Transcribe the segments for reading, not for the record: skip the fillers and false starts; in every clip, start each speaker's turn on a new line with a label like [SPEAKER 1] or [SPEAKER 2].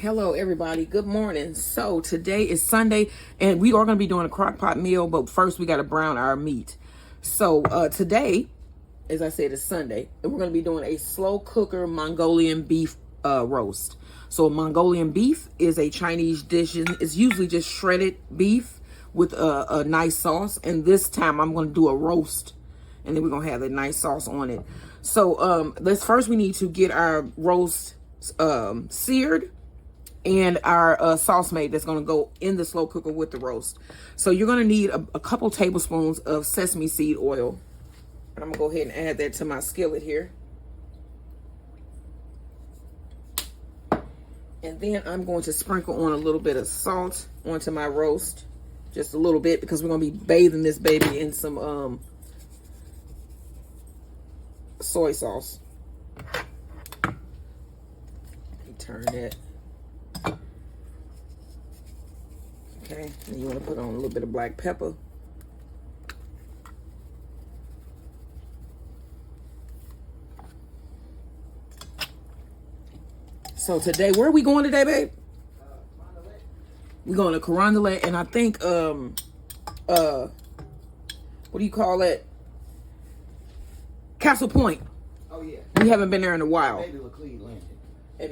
[SPEAKER 1] Hello everybody, good morning. So today is Sunday and we are going to be doing a crock pot meal, but first we got to brown our meat. So today, as I said, is Sunday and we're going to be doing a slow cooker Mongolian beef roast. So Mongolian beef is a Chinese dish. It's usually just shredded beef with a nice sauce, and this time I'm going to do a roast and then we're going to have a nice sauce on it. So we need to get our roast seared and our sauce made that's going to go in the slow cooker with the roast. So you're going to need a couple tablespoons of sesame seed oil, and I'm gonna go ahead and add that to my skillet here. And then I'm going to sprinkle on a little bit of salt onto my roast, just a little bit, because we're going to be bathing this baby in some soy sauce. Turn that. Okay, and you want to put on a little bit of black pepper. So today, where are we going today, babe? We're going to Carondelet, and I think what do you call it? Castle Point.
[SPEAKER 2] Oh yeah.
[SPEAKER 1] We haven't been there in a while.
[SPEAKER 2] Maybe Laclede Landing.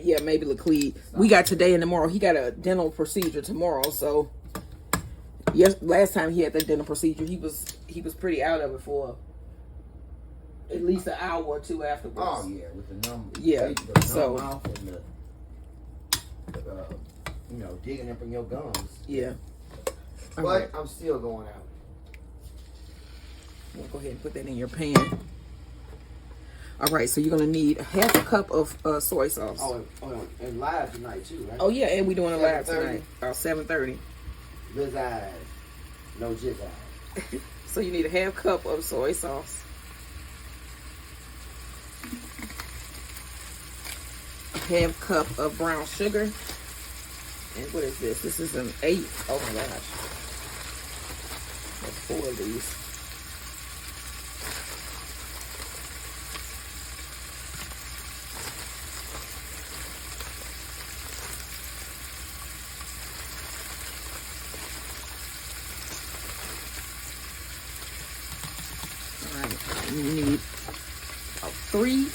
[SPEAKER 1] Yeah, maybe Laclede. We got today and tomorrow. He got a dental procedure tomorrow, so yes, last time he had the dental procedure, he was pretty out of it for at least an hour or two afterwards.
[SPEAKER 2] Oh yeah, with the numb.
[SPEAKER 1] Yeah,
[SPEAKER 2] the
[SPEAKER 1] so
[SPEAKER 2] mouth and the digging up in your gums.
[SPEAKER 1] Yeah.
[SPEAKER 2] But right. I'm still going out.
[SPEAKER 1] We'll go ahead and put that in your pan. All right, so you're gonna need half a cup of soy sauce.
[SPEAKER 2] Oh, and live tonight too, right?
[SPEAKER 1] Oh yeah, and we're doing a live tonight, about 7:30.
[SPEAKER 2] Liz eyes, no jizz eyes.
[SPEAKER 1] So you need a half cup of soy sauce, a half cup of brown sugar, and what is this? This is an 8. Oh my gosh, that's 4 of these. You need 3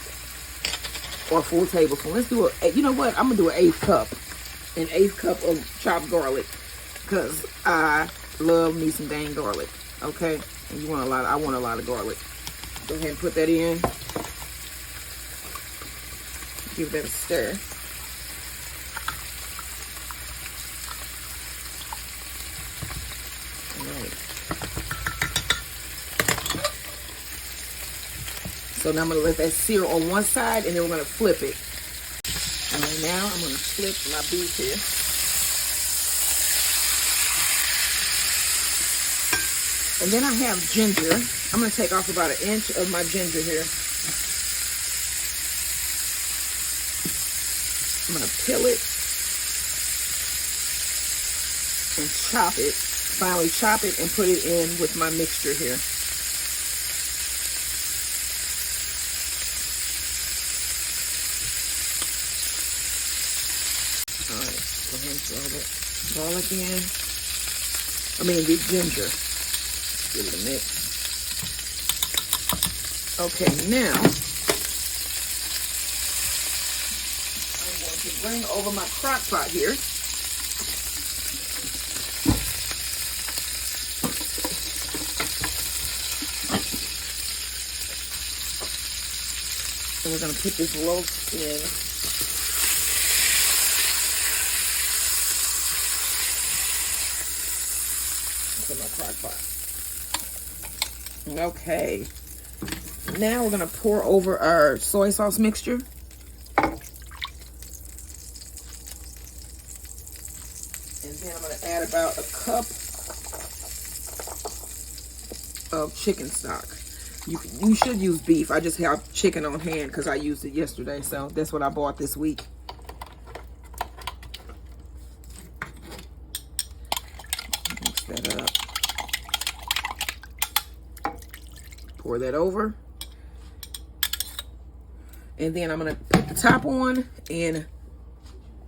[SPEAKER 1] or 4 tablespoons. Let's do you know what? I'm gonna do an 1/8 cup. An 1/8 cup of chopped garlic, because I love me some dang garlic. Okay, and you want a lot. I want a lot of garlic. Go ahead and put that in. Give that a stir. All right. So now I'm going to let that sear on one side, and then we're going to flip it. All right, now I'm going to flip my beef here. And then I have ginger. I'm going to take off about 1 inch of my ginger here. I'm going to peel it and chop it. Finally chop it and put it in with my mixture here. Alright, go ahead and throw that garlic in. I mean, the ginger. Give it a mix. Okay, now I'm going to bring over my crock pot here. And we're going to put this loaf in. My crock pot. Okay. Now we're going to pour over our soy sauce mixture. And then I'm going to add about a cup of chicken stock. You should use beef. I just have chicken on hand because I used it yesterday, so that's what I bought this week. Mix that up. Pour that over. And then I'm going to put the top on and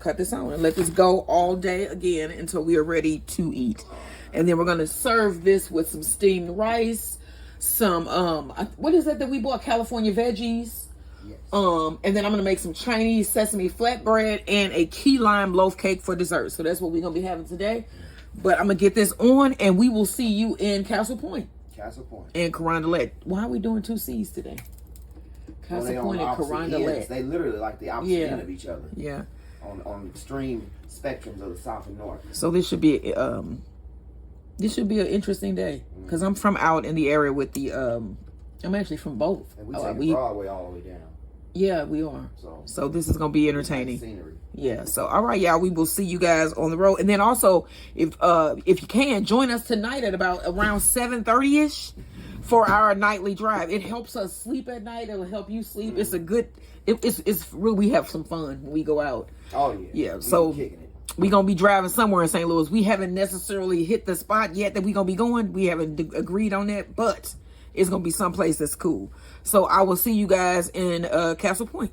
[SPEAKER 1] cut this on and let this go all day again until we are ready to eat. And then we're gonna serve this with some steamed rice, some what is that we bought? California veggies.
[SPEAKER 2] Yes.
[SPEAKER 1] And then I'm gonna make some Chinese sesame flatbread and a key lime loaf cake for dessert. So that's what we're gonna be having today. But I'm gonna get this on, and we will see you in Castle Point.
[SPEAKER 2] Castle Point.
[SPEAKER 1] And Carondelet. Why are we doing 2 C's today? Castle Point and Carondelet.
[SPEAKER 2] They literally like the opposite end of each other.
[SPEAKER 1] Yeah.
[SPEAKER 2] On extreme spectrums of the south and north.
[SPEAKER 1] So this should be an interesting day because I'm from out in the area with the I'm actually from both.
[SPEAKER 2] And we take Broadway all the way down.
[SPEAKER 1] Yeah, we are. So this is gonna be entertaining.
[SPEAKER 2] Scenery.
[SPEAKER 1] Yeah. So all right, y'all. We will see you guys on the road, and then also if you can join us tonight at about around 7:30ish for our nightly drive. It helps us sleep at night. It'll help you sleep. It's a good. It's real. We have some fun when we go out.
[SPEAKER 2] Oh yeah.
[SPEAKER 1] Yeah. So we gonna be driving somewhere in St. Louis. We haven't necessarily hit the spot yet that we gonna be going. We haven't agreed on that, but it's gonna be someplace that's cool. So I will see you guys in Castle Point.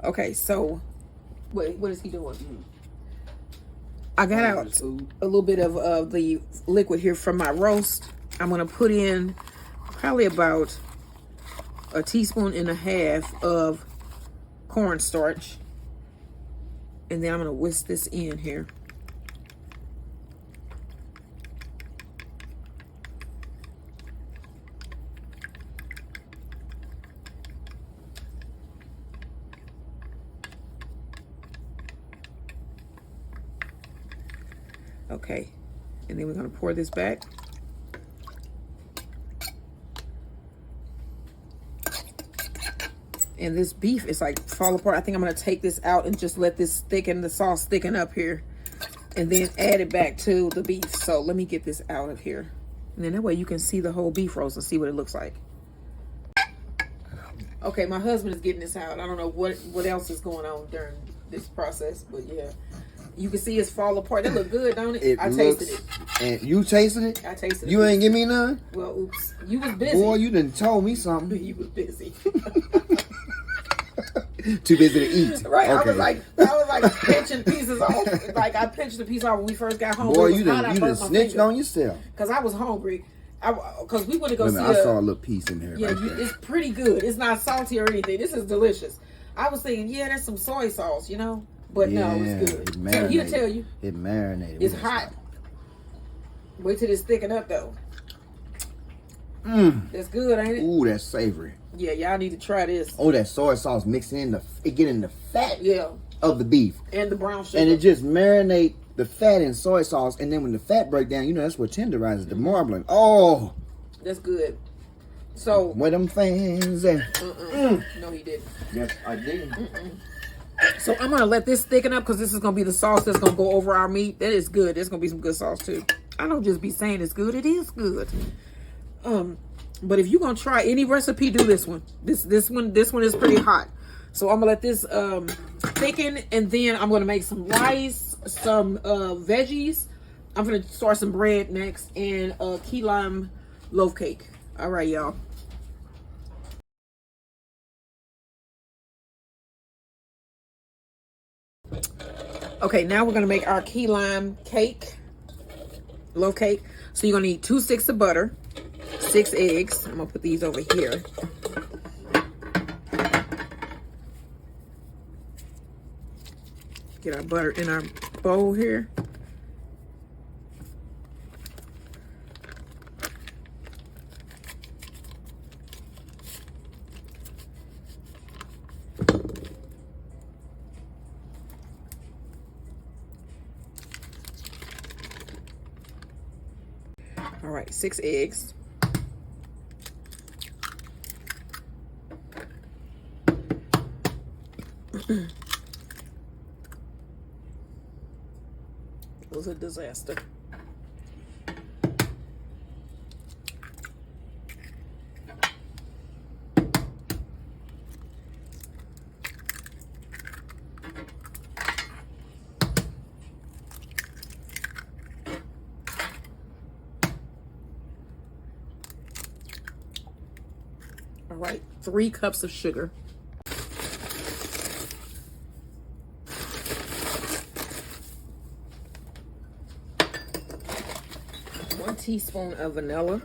[SPEAKER 1] Okay, so what is he doing? I got out a little bit of the liquid here from my roast. I'm gonna put in probably about a teaspoon and a half of cornstarch, and then I'm gonna whisk this in here. Okay, and then we're gonna pour this back. And this beef is like fall apart. I think I'm gonna take this out and just let this thicken, the sauce thicken up here, and then add it back to the beef. So let me get this out of here. And then that way you can see the whole beef roast and see what it looks like. Okay, my husband is getting this out. I don't know what else is going on during this process, but yeah. You can see it's fall apart. That look good, don't it? I tasted it.
[SPEAKER 2] And you tasted it?
[SPEAKER 1] I tasted it.
[SPEAKER 2] You ain't give me none?
[SPEAKER 1] Well, oops. You was busy.
[SPEAKER 2] Boy, you done told me something.
[SPEAKER 1] You was busy.
[SPEAKER 2] Too busy to eat.
[SPEAKER 1] Right. Okay. I was like pinching pieces off. Like I pinched a piece off when we first got home.
[SPEAKER 2] Boy, you done snitched on yourself.
[SPEAKER 1] Because I was hungry. Because we went to go see
[SPEAKER 2] I saw a little piece in there.
[SPEAKER 1] Yeah, it's pretty good. It's not salty or anything. This is delicious. I was thinking, yeah, there's some soy sauce, you know? But no, it's good.
[SPEAKER 2] It marinated.
[SPEAKER 1] He'll tell you.
[SPEAKER 2] It marinated.
[SPEAKER 1] It's hot. Wait till it's thicken up, though. That's good, ain't it?
[SPEAKER 2] Ooh, that's savory.
[SPEAKER 1] Yeah, y'all need to try this.
[SPEAKER 2] Oh, that soy sauce mixing in it get in the fat of the beef.
[SPEAKER 1] And the brown sugar.
[SPEAKER 2] And it just marinate the fat in soy sauce. And then when the fat break down, you know, that's what tenderizes the marbling. Oh.
[SPEAKER 1] That's good. So.
[SPEAKER 2] Where them fans at?
[SPEAKER 1] No, he didn't.
[SPEAKER 2] Yes, I did.
[SPEAKER 1] So I'm going to let this thicken up because this is going to be the sauce that's going to go over our meat. That is good. There's going to be some good sauce too. I don't just be saying it's good. It is good. But if you're going to try any recipe, do this one. This one is pretty hot. So I'm going to let this thicken, and then I'm going to make some rice, some veggies. I'm going to start some bread next, and a key lime loaf cake. All right, y'all. Okay, now we're gonna make our key lime cake, loaf cake. So you're gonna need 2 sticks of butter, 6 eggs. I'm gonna put these over here. Get our butter in our bowl here. All right, 6 eggs. It was a disaster. All right, 3 cups of sugar. 1 teaspoon of vanilla.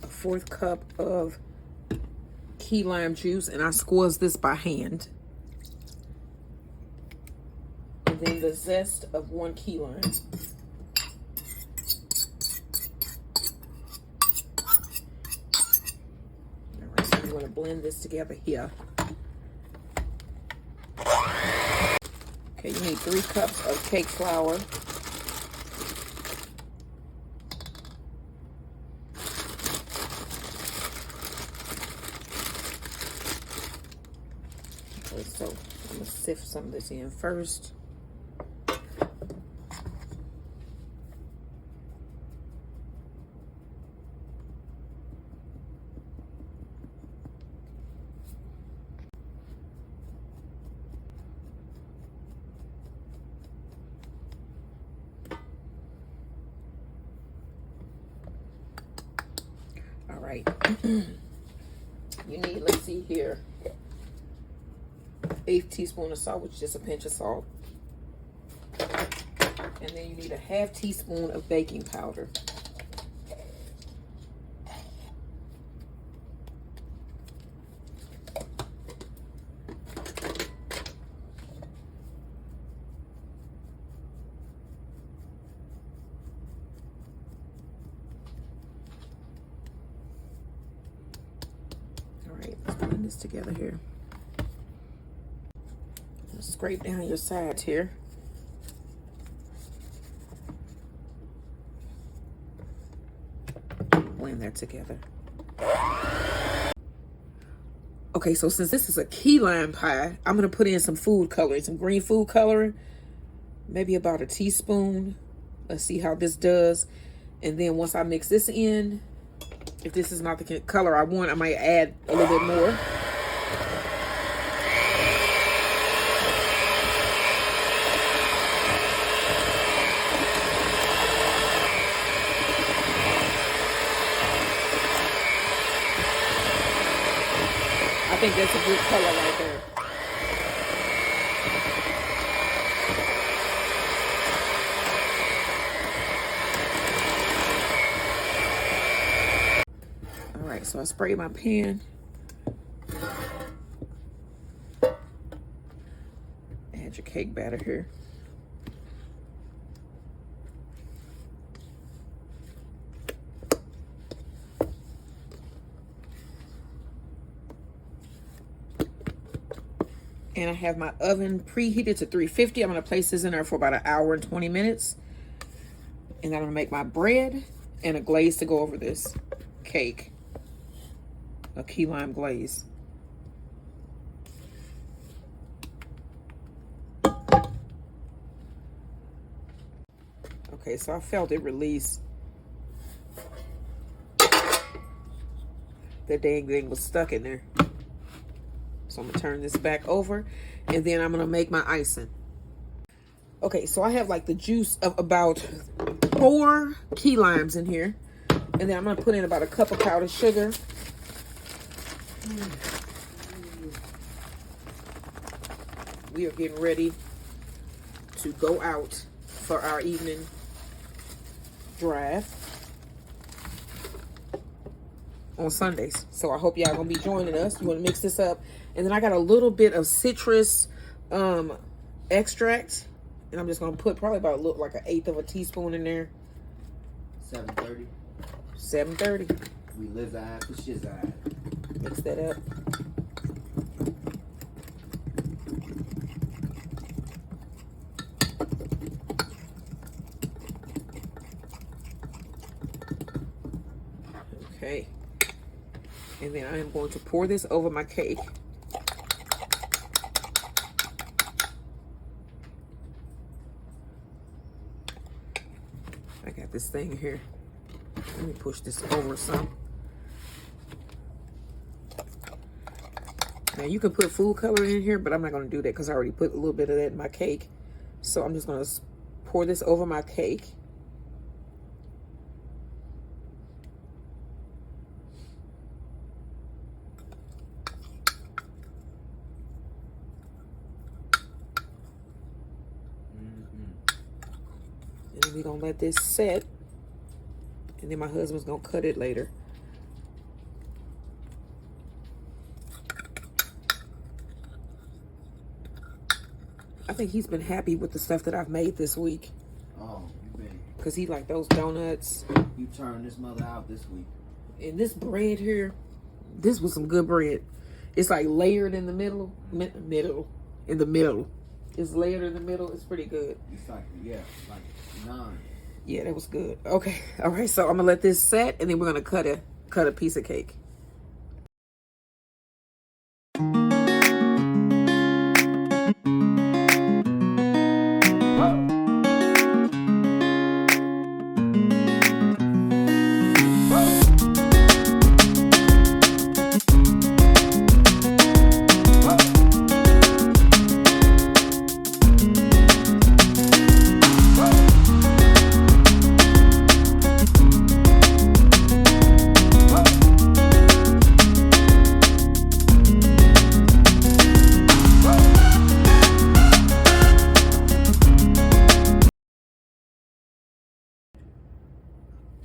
[SPEAKER 1] A 1/4 cup of key lime juice, and I squeeze this by hand. And then the zest of 1 key lime. All right, so I'm going to blend this together here. Okay, you need 3 cups of cake flour. Okay, so I'm going to sift some of this in first. All right. You need, let's see here, 1/8 teaspoon of salt, which is just a pinch of salt. And then you need a 1/2 teaspoon of baking powder. All right, let's blend this together here. Scrape down your sides here. Blend that together. Okay, so since this is a key lime pie, I'm going to put in some food coloring, some green food coloring, maybe about 1 teaspoon. Let's see how this does. And then once I mix this in, if this is not the color I want, I might add a little bit more. I think that's a good color right there. All right, so I spray my pan. Add your cake batter here. And I have my oven preheated to 350. I'm going to place this in there for about 1 hour and 20 minutes. And I'm going to make my bread and a glaze to go over this cake. A key lime glaze. Okay, so I felt it release. That dang thing was stuck in there. So I'm gonna turn this back over, and then I'm gonna make my icing. Okay, so I have like the juice of about 4 key limes in here. And then I'm gonna put in about 1 cup of powdered sugar. We are getting ready to go out for our evening drive on Sundays. So I hope y'all gonna be joining us. You wanna mix this up. And then I got a little bit of citrus extract. And I'm just gonna put probably about like 1/8 of a teaspoon in there.
[SPEAKER 2] 7:30.
[SPEAKER 1] 7:30.
[SPEAKER 2] We live that, the shit's that.
[SPEAKER 1] Mix that up. Okay. And then I am going to pour this over my cake. I got this thing here. Let me push this over some. Now you can put food coloring in here, but I'm not going to do that because I already put a little bit of that in my cake. So I'm just going to pour this over my cake. We're gonna let this set, and then my husband's gonna cut it later. I think he's been happy with the stuff that I've made this week.
[SPEAKER 2] Oh, you bet.
[SPEAKER 1] Because he like those donuts.
[SPEAKER 2] You turned this mother out this week.
[SPEAKER 1] And this bread here, this was some good bread. It's like layered in the middle. In the middle. It's layered in the middle. It's pretty good.
[SPEAKER 2] It's like, yeah, like 9.
[SPEAKER 1] Yeah, that was good. Okay. All right. So I'm gonna let this set, and then we're gonna cut a piece of cake.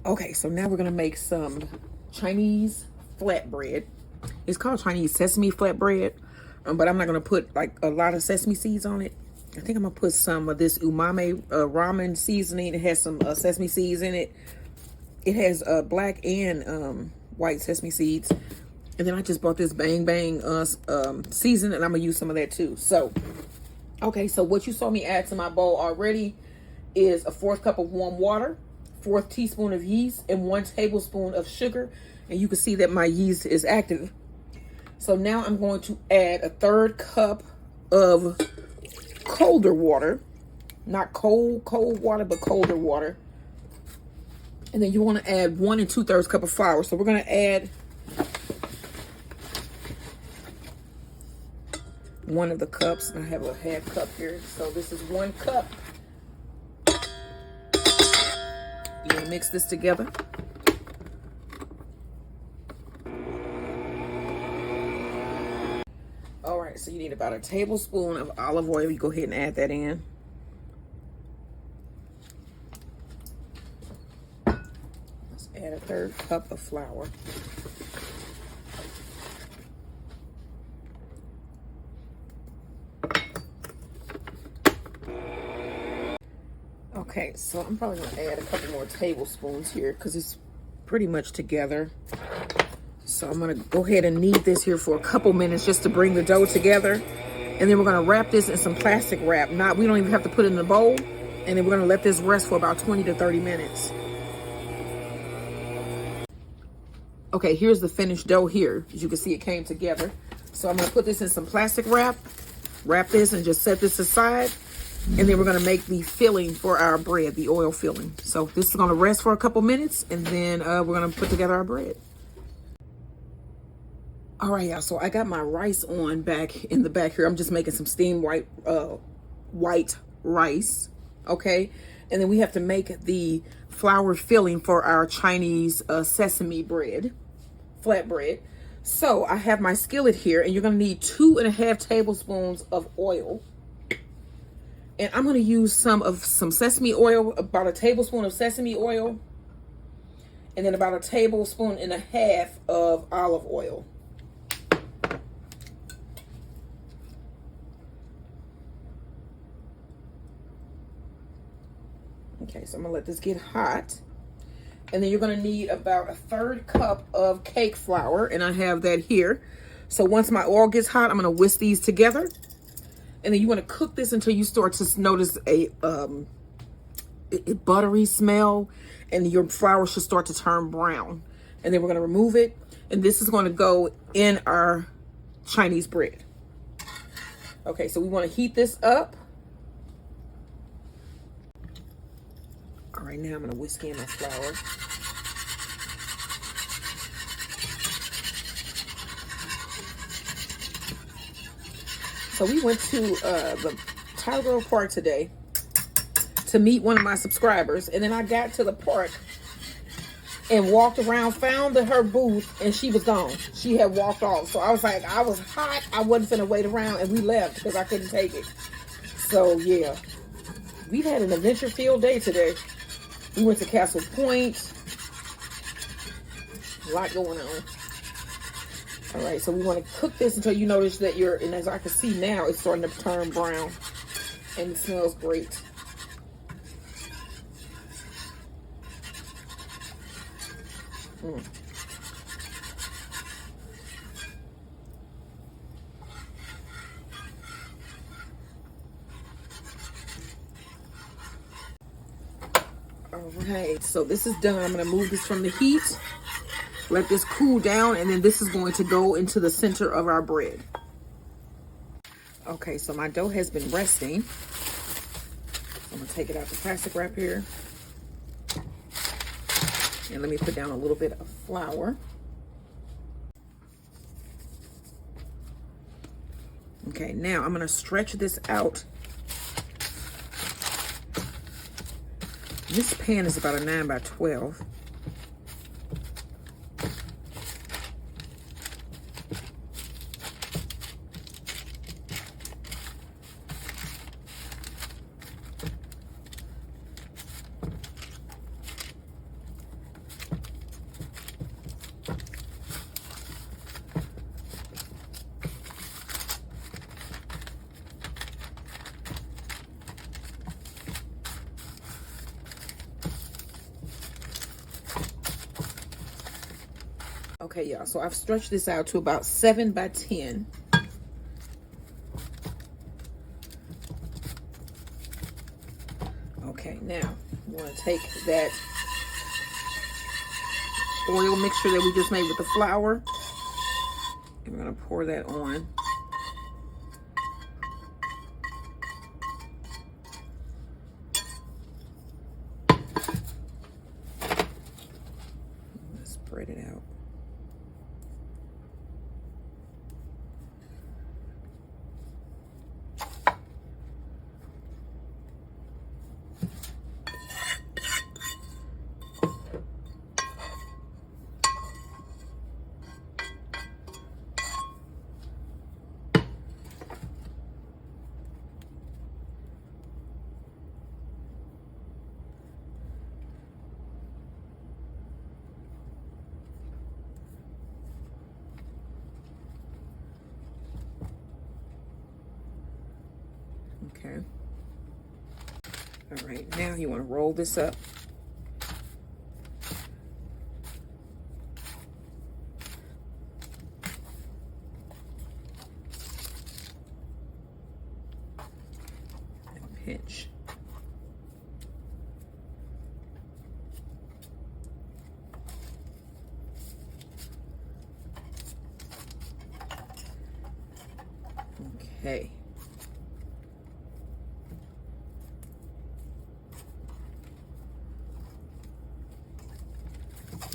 [SPEAKER 1] Okay, so now we're gonna make some Chinese flatbread. It's called Chinese sesame flatbread, but I'm not gonna put like a lot of sesame seeds on it. I think I'm gonna put some of this umami ramen seasoning. It has some sesame seeds in it. It has black and white sesame seeds. And then I just bought this Bang Bang season, and I'm gonna use some of that too. So, okay, so what you saw me add to my bowl already is a 1/4 cup of warm water, 1/4 teaspoon of yeast, and 1 tablespoon of sugar. And you can see that my yeast is active. So now I'm going to add a 1/3 cup of colder water. Not cold water, but colder water. And then you want to add 1 2/3 cup of flour. So we're going to add 1 of the cups. I have a 1/2 cup here. So this is 1 cup. You're gonna mix this together. All right, so you need about a tablespoon of olive oil. You go ahead and add that in. Let's add a 1/3 cup of flour. Okay, so I'm probably gonna add a couple more tablespoons here because it's pretty much together. So I'm gonna go ahead and knead this here for a couple minutes just to bring the dough together. And then we're gonna wrap this in some plastic wrap. We don't even have to put it in the bowl. And then we're gonna let this rest for about 20 to 30 minutes. Okay, here's the finished dough here. As you can see, it came together. So I'm gonna put this in some plastic wrap, wrap this and just set this aside. And then we're gonna make the filling for our bread, the oil filling. So this is gonna rest for a couple minutes, and then we're gonna put together our bread. All right, y'all, so I got my rice on back in the back here. I'm just making some steamed white rice, okay? And then we have to make the flour filling for our Chinese sesame bread, flatbread. So I have my skillet here, and you're gonna need 2.5 tablespoons of oil. And I'm going to use some sesame oil, about a tablespoon of sesame oil, and then about 1.5 tablespoons of olive oil. Okay, so I'm going to let this get hot. And then you're going to need about a 1/3 cup of cake flour, and I have that here. So once my oil gets hot, I'm going to whisk these together. And then you want to cook this until you start to notice a buttery smell, and your flour should start to turn brown. And then we're going to remove it, and this is going to go in our Chinese bread. Okay, so we want to heat this up. All right, now I'm going to whisk in my flour. So we went to the Tile Grove Park today to meet one of my subscribers. And then I got to the park and walked around, found her booth, and she was gone. She had walked off. So I was like, I was hot. I wasn't finna wait around, and we left because I couldn't take it. So yeah, we had an adventure-filled day today. We went to Castle Point. A lot going on. All right, so we want to cook this until you notice that and as I can see now, it's starting to turn brown. And it smells great. All right, so this is done. I'm going to move this from the heat. Let this cool down, and then this is going to go into the center of our bread. Okay, so my dough has been resting. I'm going to take it out the plastic wrap here. And let me put down a little bit of flour. Okay, now I'm going to stretch this out. This pan is about a 9 by 12. Okay, y'all, so I've stretched this out to about 7 by 10. Okay, now I'm going to take that oil mixture that we just made with the flour, and we're going to pour that on. Let's spread it out. Okay. All right, now you want to roll this up. And pinch. Okay.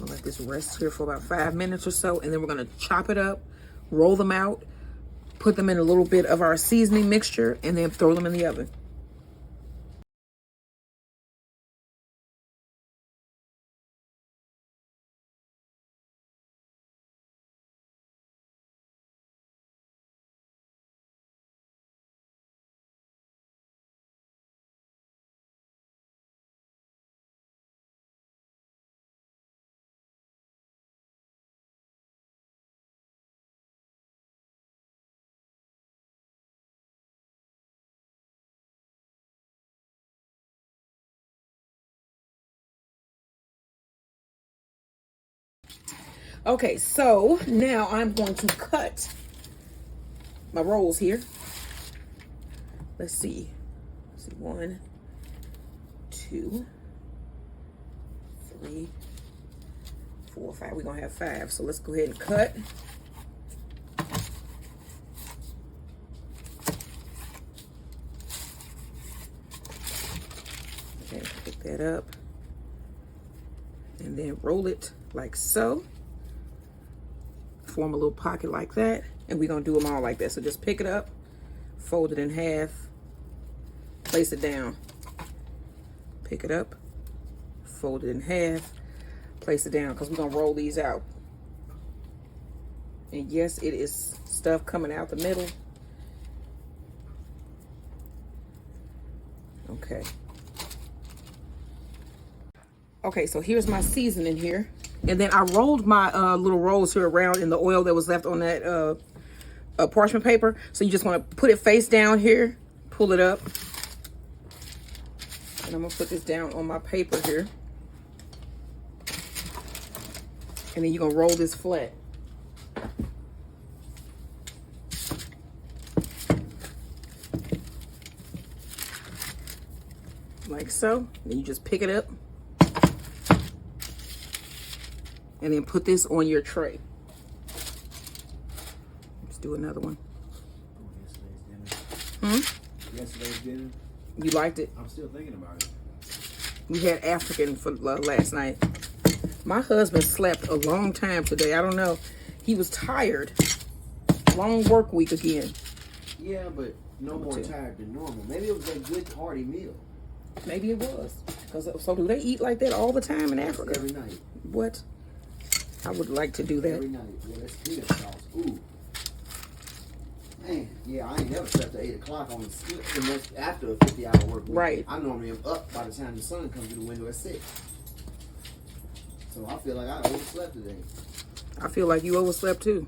[SPEAKER 1] I'll let this rest here for about 5 minutes or so, and then we're going to chop it up, roll them out, put them in a little bit of our seasoning mixture, and then throw them in the oven. Okay, so now I'm going to cut my rolls here. Let's see. 1, 2, 3, 4, 5. We're going to have 5. So let's go ahead and cut. Okay, pick that up. And then roll it like so. Form a little pocket like that, and we're gonna do them all like that. So just pick it up, fold it in half, place it down, pick it up, fold it in half, place it down, because we're gonna roll these out. And yes, it is stuff coming out the middle. Okay. Okay, so here's my seasoning here. And then I rolled my little rolls here around in the oil that was left on that parchment paper. So you just want to put it face down here, pull it up. And I'm going to put this down on my paper here. And then you're going to roll this flat. Like so. Then you just pick it up. And then put this on your tray. Let's do another one.
[SPEAKER 2] Yesterday's dinner.
[SPEAKER 1] You liked it?
[SPEAKER 2] I'm still thinking about it.
[SPEAKER 1] We had African for last night. My husband slept a long time today. I don't know. He was tired. Long work week again.
[SPEAKER 2] Yeah, but no more tired than normal. Maybe it was a good hearty meal. Maybe it was.
[SPEAKER 1] So do they eat like that all the time in Africa?
[SPEAKER 2] Every night.
[SPEAKER 1] What? I would like to do that.
[SPEAKER 2] Every night. Yeah, that's peanut sauce. Ooh. Man, yeah, I ain't never slept at 8 o'clock on the skip unless after a 50-hour work week.
[SPEAKER 1] Right.
[SPEAKER 2] I normally am up by the time the sun comes through the window at 6. So I feel like I overslept today.
[SPEAKER 1] I feel like you overslept too.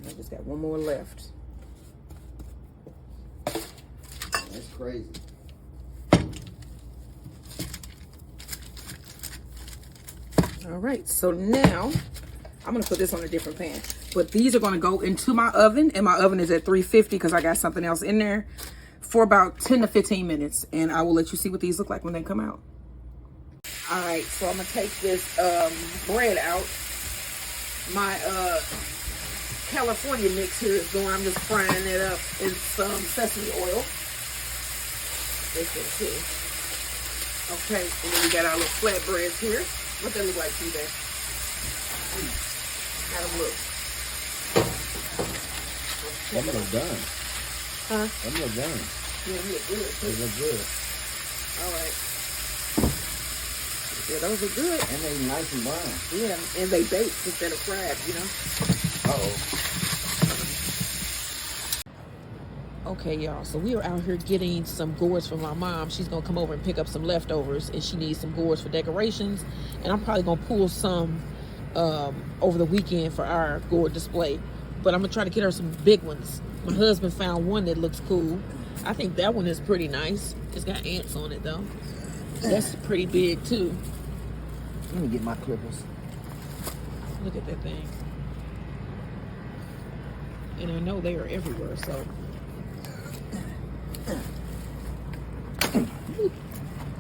[SPEAKER 1] I just got one more left.
[SPEAKER 2] That's crazy.
[SPEAKER 1] All right, so now I'm gonna put this on a different pan. But these are gonna go into my oven, and my oven is at 350 because I got something else in there, for about 10 to 15 minutes. And I will let you see what these look like when they come out. All right, so I'm gonna take this bread out. My California mix here is going. I'm just frying it up in some sesame oil. This one too. Okay, and then we got our little flatbreads here. What they look like to you, babe? How them look?
[SPEAKER 2] Them look done.
[SPEAKER 1] Huh?
[SPEAKER 2] Them look done.
[SPEAKER 1] Yeah, they look good.
[SPEAKER 2] They look good.
[SPEAKER 1] All right. Yeah, those are good.
[SPEAKER 2] And they nice and brown.
[SPEAKER 1] Yeah, and they baked instead of fried, you know? Okay, y'all, so we are out here getting some gourds from my mom. She's gonna come over and pick up some leftovers, and she needs some gourds for decorations. And I'm probably gonna pull some over the weekend for our gourd display. But I'm gonna try to get her some big ones. My husband found one that looks cool. I think that one is pretty nice. It's got ants on it though. That's pretty big too.
[SPEAKER 2] Let me get my clippers.
[SPEAKER 1] Look at that thing. And I know they are everywhere, so.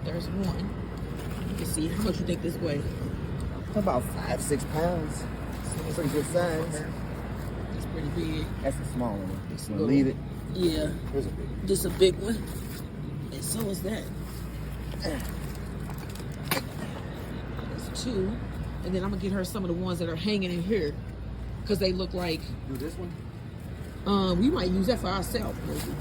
[SPEAKER 1] There's one. You can see how much you think this weighs.
[SPEAKER 2] About 5-6 pounds. Pretty good size.
[SPEAKER 1] It's pretty big.
[SPEAKER 2] That's a small one.
[SPEAKER 1] It's
[SPEAKER 2] You wanna leave it?
[SPEAKER 1] Yeah.
[SPEAKER 2] Here's a big one.
[SPEAKER 1] This a big one. And so is that. That's two. And then I'm gonna get her some of the ones that are hanging in here. Because they look like,
[SPEAKER 2] Do this one?
[SPEAKER 1] we might use that for ourselves, maybe.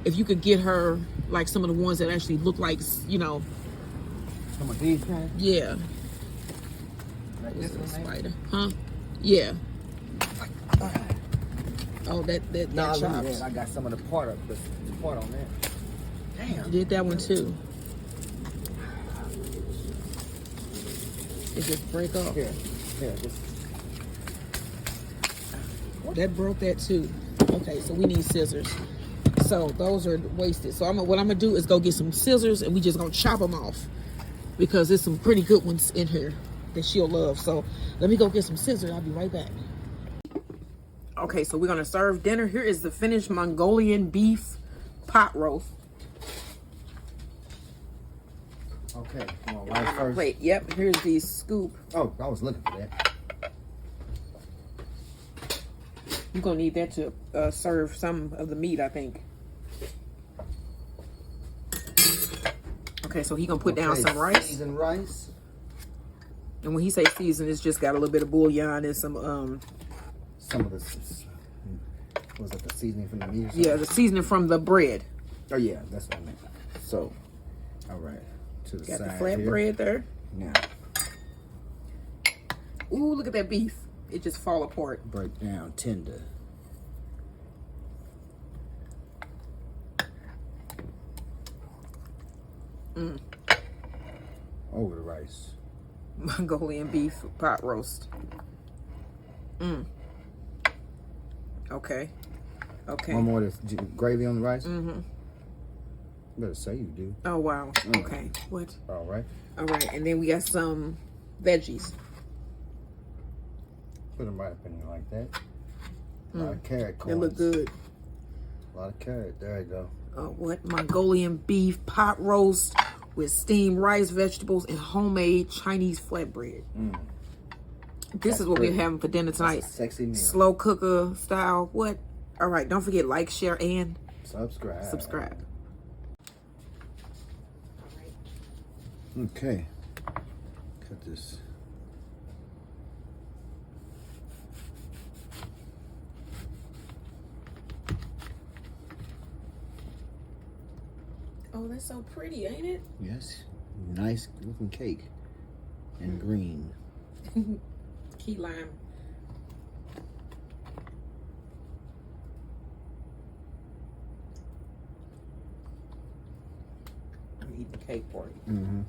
[SPEAKER 1] If you could get her like some of the ones that actually look like, you know.
[SPEAKER 2] Some of these kind?
[SPEAKER 1] Yeah.
[SPEAKER 2] Like
[SPEAKER 1] This
[SPEAKER 2] this
[SPEAKER 1] is a
[SPEAKER 2] one,
[SPEAKER 1] spider. Huh? Yeah. Oh, that
[SPEAKER 2] No,
[SPEAKER 1] chops.
[SPEAKER 2] I got some of the part on that. Damn.
[SPEAKER 1] Did that one too. It just break off.
[SPEAKER 2] Here, just.
[SPEAKER 1] That broke that too. Okay, so we need scissors. So those are wasted. So what I'm gonna do is go get some scissors, and we just gonna chop them off because there's some pretty good ones in here that she'll love. So let me go get some scissors. I'll be right back. Okay, so we're gonna serve dinner. Here is the finished Mongolian beef pot roast.
[SPEAKER 2] Okay, come on, right first.
[SPEAKER 1] Wait, yep. Here's the scoop.
[SPEAKER 2] Oh, I was looking for that.
[SPEAKER 1] You're gonna need that to serve some of the meat, I think. Okay, so he gonna put down some rice.
[SPEAKER 2] Seasoned rice.
[SPEAKER 1] And when he say seasoned, it's just got a little bit of bouillon and some
[SPEAKER 2] of this. Was it the seasoning from the meat? Or something?
[SPEAKER 1] yeah, the seasoning from the bread.
[SPEAKER 2] Oh yeah, that's what I meant. So, all right, to the
[SPEAKER 1] Got
[SPEAKER 2] side
[SPEAKER 1] the flatbread there.
[SPEAKER 2] Now,
[SPEAKER 1] Ooh, look at that beef. It just fall apart.
[SPEAKER 2] break down tender. over the rice.
[SPEAKER 1] Mongolian beef pot roast. Okay. Okay.
[SPEAKER 2] One more of this gravy on the rice. Better say you do.
[SPEAKER 1] Oh wow. Okay. What?
[SPEAKER 2] All right.
[SPEAKER 1] All right. And then we got some veggies.
[SPEAKER 2] Put them right up in there like that. A lot of carrot corns.
[SPEAKER 1] They look good.
[SPEAKER 2] A lot of carrot. There you go.
[SPEAKER 1] What? Mongolian beef pot roast with steamed rice, vegetables, and homemade Chinese flatbread. This is what we're having for dinner tonight.
[SPEAKER 2] That's a sexy meal.
[SPEAKER 1] Slow cooker style. What? All right. Don't forget, like, share, and
[SPEAKER 2] subscribe. Okay. Cut this.
[SPEAKER 1] Oh, that's so pretty, ain't it?
[SPEAKER 2] Yes. Nice looking cake. And green.
[SPEAKER 1] Key lime. I'm eating the cake for you.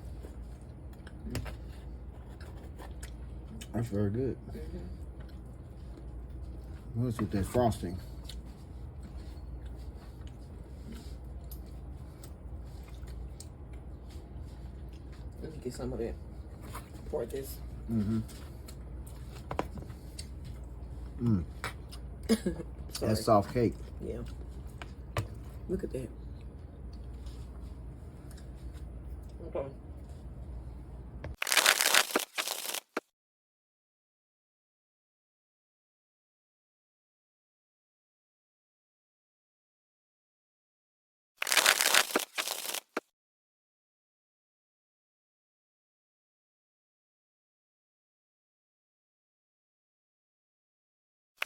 [SPEAKER 2] That's very good. What's with that frosting?
[SPEAKER 1] Let me get some of that for this.
[SPEAKER 2] That's soft cake.
[SPEAKER 1] Yeah. Look at that. Okay.